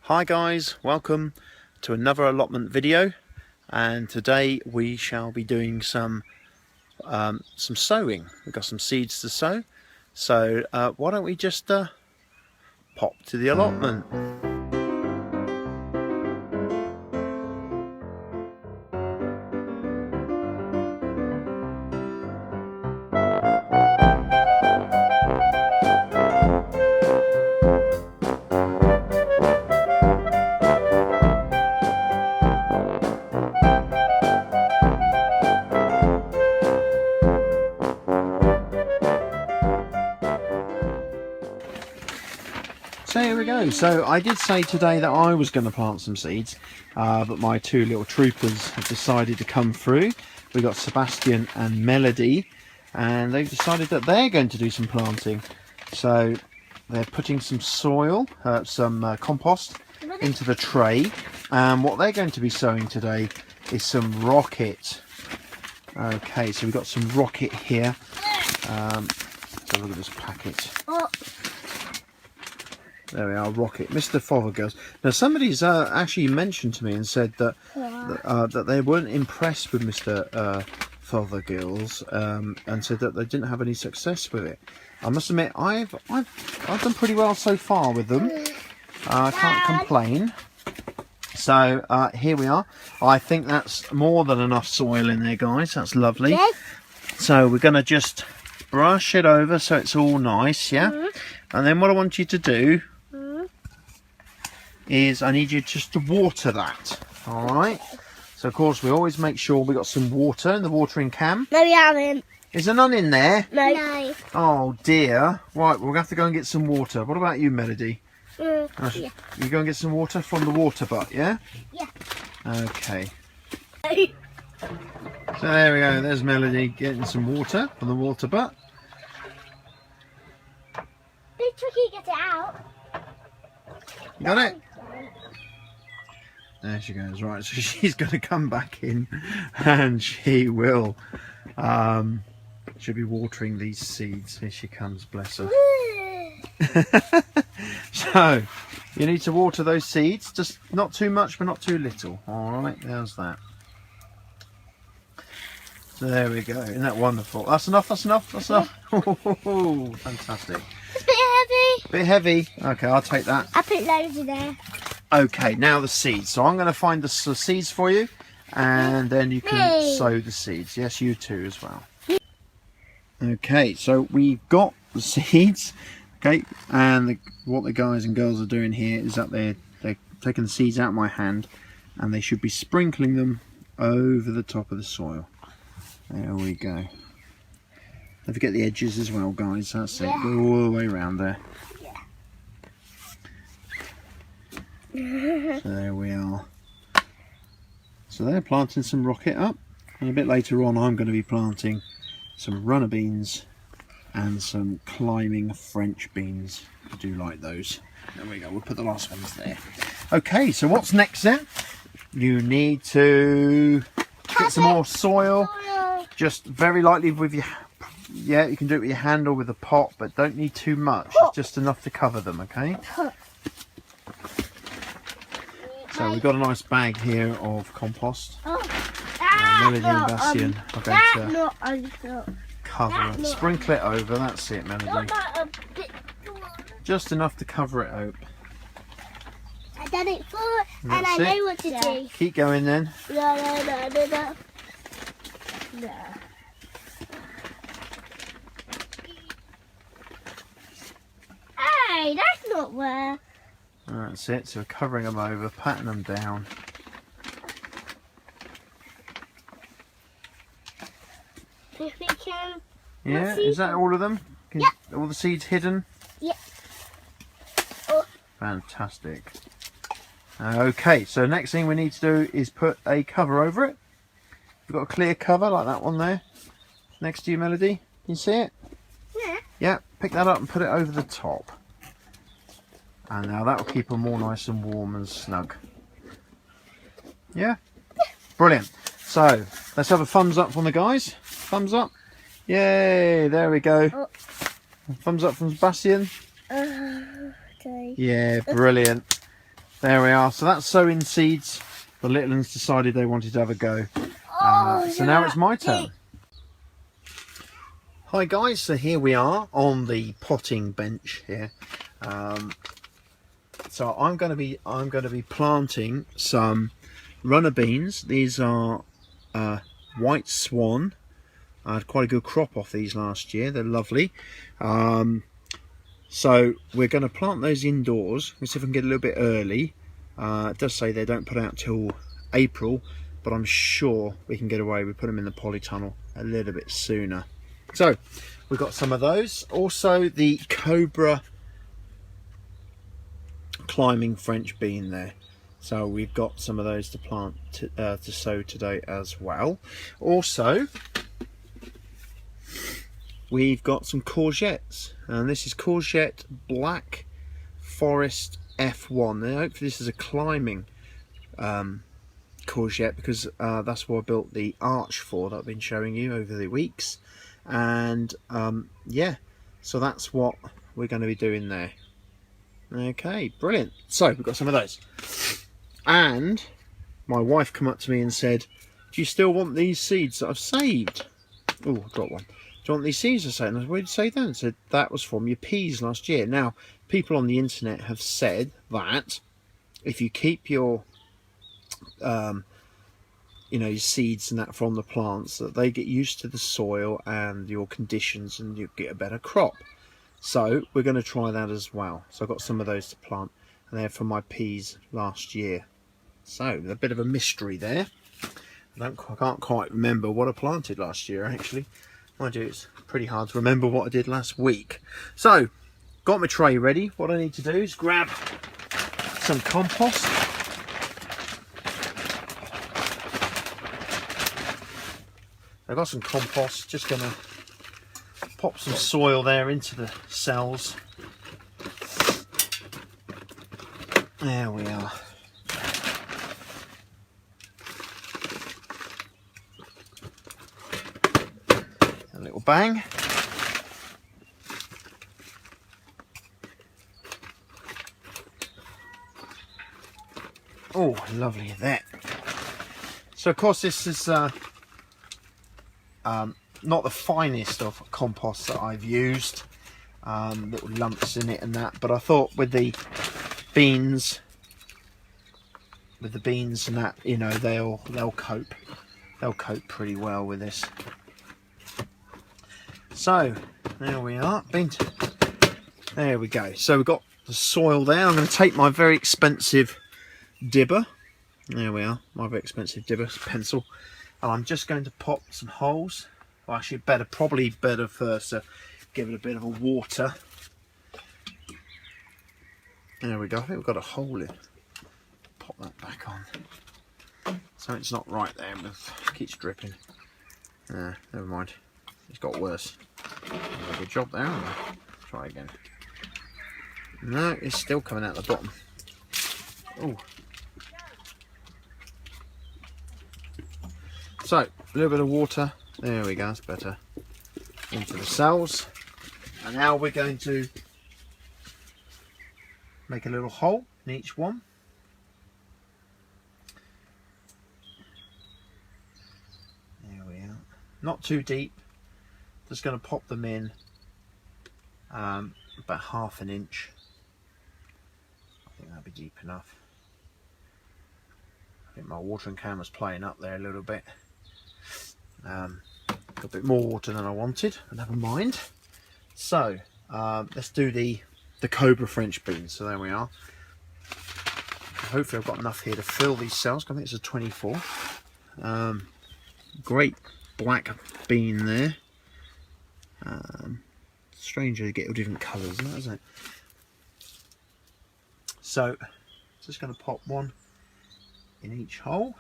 Hi guys, welcome to another allotment video, and today we shall be doing some sowing. We've got some seeds to sow, so why don't we just pop to the allotment. So here we go. So I did say today that I was going to plant some seeds, but my two little troopers have decided to come through. We've got Sebastian and Melody, and they've decided that they're going to do some planting. So they're putting some soil, some compost into the tray, and what they're going to be sowing today is some rocket. Okay, so we've got some rocket here. So look at this packet. There we are, rocket, Mr. Fothergills. Now somebody's actually mentioned to me and said that that they weren't impressed with Mr. Fothergills, and said that they didn't have any success with it. I must admit, I've done pretty well so far with them. I can't complain. So here we are. I think that's more than enough soil in there, guys. That's lovely. So we're going to just brush it over so it's all nice, yeah? And then what I want you to do is I need you just to water that, all right? So of course we always make sure we got some water in the watering can. No, we haven't. Is there none in there? No. Oh dear. Right, we're going to have to go and get some water. What about you, Melody? Yeah. You go and get some water from the water butt, yeah? Yeah. Okay. So there we go, there's Melody getting some water from the water butt. Bit tricky to get it out. You got it? There she goes. Right, so she's going to come back in and she will she'll be watering these seeds. Here she comes, bless her. So you need to water those seeds, just not too much but not too little. Alright, there's that. So there we go. Isn't that wonderful? That's enough, that's enough, that's enough. Oh, fantastic. It's a bit heavy. Bit heavy. Okay, I'll take that. I put loads in there. Okay, now the seeds. So I'm going to find the seeds for you, and then you can sow the seeds. Yes, you too as well. Okay, so we've got the seeds. Okay, and what the guys and girls are doing here is that they're taking the seeds out of my hand, and they should be sprinkling them over the top of the soil. There we go. Don't forget the edges as well, guys. That's it. Go all the way around there. So there we are. So they're planting some rocket up, and a bit later on I'm going to be planting some runner beans and some climbing French beans. I do like those. There we go, we'll put the last ones there. Okay, so what's next then? You need to get some more soil, just very lightly with your, yeah, you can do it with your hand or with a pot, but don't need too much, it's just enough to cover them, okay? So we've got a nice bag here of compost. Melody and Bastian are going to cover it, sprinkle it over, that's it, Melody. Just enough to cover it up. I've done it before and I know what to do. Keep going then. No. Hey, that's not where. That's it, so we're covering them over, patting them down. If we can. Yeah, is that all of them? Yeah. All the seeds hidden? Yeah. Oh. Fantastic. Okay, so next thing we need to do is put a cover over it. We've got a clear cover like that one there. Next to you, Melody. Can you see it? Yeah. Yeah, pick that up and put it over the top. And now that will keep them all nice and warm and snug. Yeah? Brilliant. So, let's have a thumbs up from the guys. Thumbs up. Yay, there we go. Oh. Thumbs up from Sebastian. Okay. Yeah, brilliant. There we are. So that's sowing seeds. The little ones decided they wanted to have a go. So now it's my turn. Hi guys, so here we are on the potting bench here. So I'm going to be planting some runner beans. These are White Swan. I had quite a good crop off these last year. They're lovely. So we're going to plant those indoors. We'll see if we can get a little bit early. It does say they don't put out till April, but I'm sure we can get away with putting them in the polytunnel a little bit sooner. So we've got some of those. Also the Cobra climbing French bean there. So we've got some of those to plant to sow today as well. Also we've got some courgettes, and this is courgette Black Forest F1. Now hopefully this is a climbing courgette, because that's what I built the arch for that I've been showing you over the weeks. And yeah, so that's what we're going to be doing there. Okay, brilliant. So we've got some of those, and my wife come up to me and said, do you still want these seeds that I've saved? Oh, I got one. Do you want these seeds I saved? And I said, where did you say that? And said, that was from your peas last year. Now, people on the internet have said that if you keep your you know, your seeds and that from the plants, that they get used to the soil and your conditions, and you get a better crop. So we're going to try that as well. So I've got some of those to plant, and they're from my peas last year. So a bit of a mystery there. I can't quite remember what I planted last year, actually. Mind you, it's pretty hard to remember what I did last week. So got my tray ready. What I need to do is grab some compost. I've got some compost, just going to pop some soil there into the cells. There we are. A little bang. Oh, lovely that. So of course this is not the finest of compost that I've used, little lumps in it and that, but I thought with the beans and that, you know, they'll cope pretty well with this. So there we are, there we go. So we've got the soil there. I'm going to take my very expensive dibber. There we are, my very expensive dibber pencil, and I'm just going to pop some holes. Well, actually probably better first to give it a bit of a water. There we go. I think we've got a hole in. Pop that back on. So it's not right there, but it keeps dripping. Never mind. It's got worse. Good job there. Try again. No, it's still coming out the bottom. Oh. So a little bit of water. There we go, that's better. Into the cells. And now we're going to make a little hole in each one. There we are. Not too deep. Just going to pop them in about 1/2 inch. I think that'll be deep enough. I think my watering can was playing up there a little bit. Got a bit more water than I wanted, but never mind. So let's do the Cobra French beans. So there we are. Hopefully I've got enough here to fill these cells. I think it's a 24. Great black bean there. Strange to get all different colours, isn't it? So just going to pop one in each hole.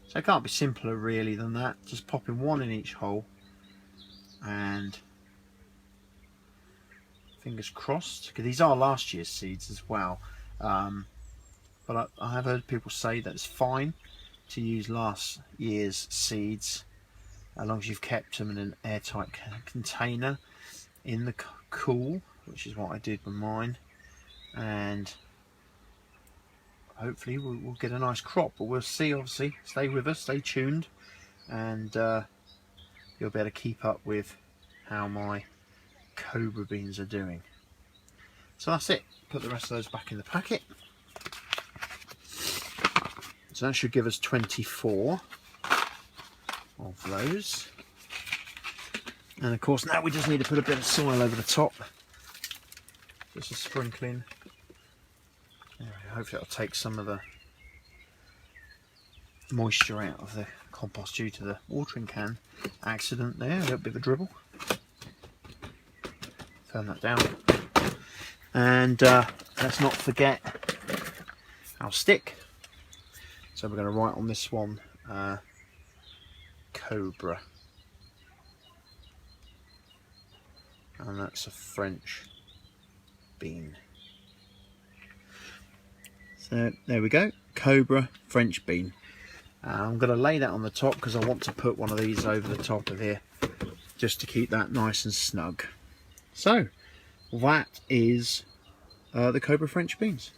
So it can't be simpler really than that. Just popping one in each hole, and fingers crossed, because these are last year's seeds as well. But I have heard people say that it's fine to use last year's seeds as long as you've kept them in an airtight container in the cool, which is what I did with mine. And hopefully we'll get a nice crop, but we'll see. Obviously, stay with us, stay tuned, and you'll be able to keep up with how my cobra beans are doing. So that's it. Put the rest of those back in the packet. So that should give us 24 of those. And of course now we just need to put a bit of soil over the top. Just a sprinkling. Hopefully it'll take some of the moisture out of the compost due to the watering can accident there. A little bit of a dribble. Turn that down. And let's not forget our stick. So we're going to write on this one Cobra. And that's a French bean. So there we go, Cobra French bean. I'm going to lay that on the top because I want to put one of these over the top of here just to keep that nice and snug. So that is the Cobra French beans.